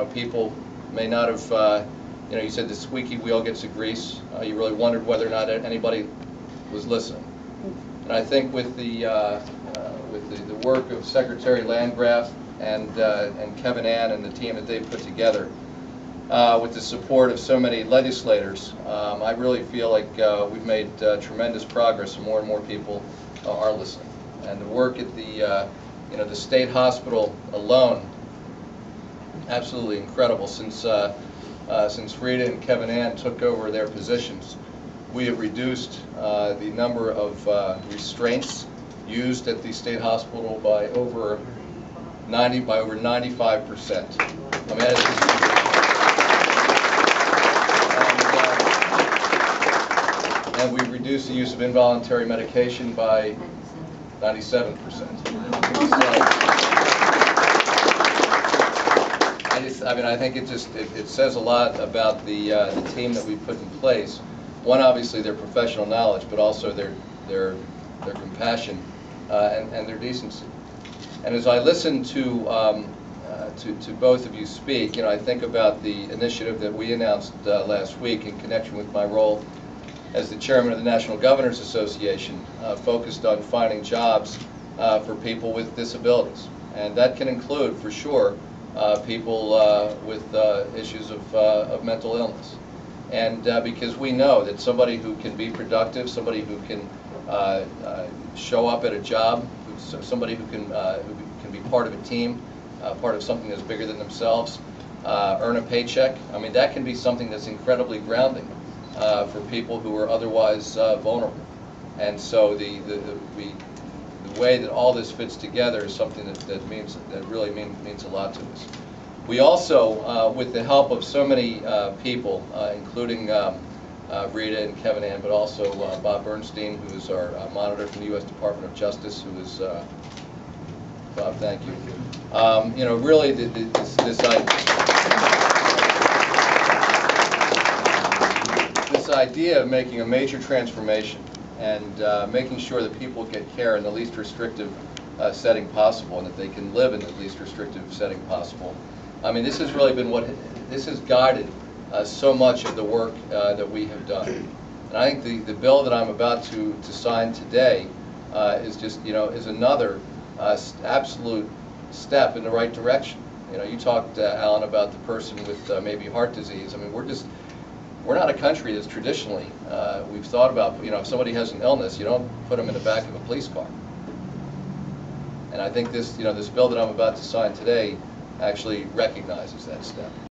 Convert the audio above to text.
people may not have, you said the squeaky wheel gets the grease. You really wondered whether or not anybody was listening. And I think with the work of Secretary Landgraf and Kevin Ann and the team that they've put together, with the support of so many legislators, I really feel like we've made tremendous progress, and more people are listening. And the work at the state hospital alone, absolutely incredible. Since Rita and Kevin Ann took over their positions, we have reduced the number of restraints used at the state hospital by over 95%. I mean, and we reduced the use of involuntary medication by 97%. I think it says a lot about the team that we put in place. One, obviously their professional knowledge, but also their compassion and their decency. And as I listen to both of you speak, I think about the initiative that we announced last week in connection with my role as the chairman of the National Governors Association, focused on finding jobs for people with disabilities. And that can include, for sure, people with issues of mental illness. And because we know that somebody who can be productive, somebody who can show up at a job, somebody who can be part of a team, part of something that's bigger than themselves, earn a paycheck, I mean, that can be something that's incredibly grounding for people who are otherwise vulnerable. And so the way that all this fits together is something that really means a lot to us. We also, with the help of so many people, including Rita and Kevin Ann, but also Bob Bernstein, who is our monitor from the U.S. Department of Justice, who is Bob, thank you. Really, this idea of making a major transformation and making sure that people get care in the least restrictive setting possible, and that they can live in the least restrictive setting possible. I mean, this has really been this has guided so much of the work that we have done. And I think the bill that I'm about to sign today is just, is another absolute step in the right direction. You talked, Alan, about the person with maybe heart disease. I mean, we're not a country that's traditionally, we've thought about, if somebody has an illness, you don't put them in the back of a police car. And I think this bill that I'm about to sign today actually recognizes that step.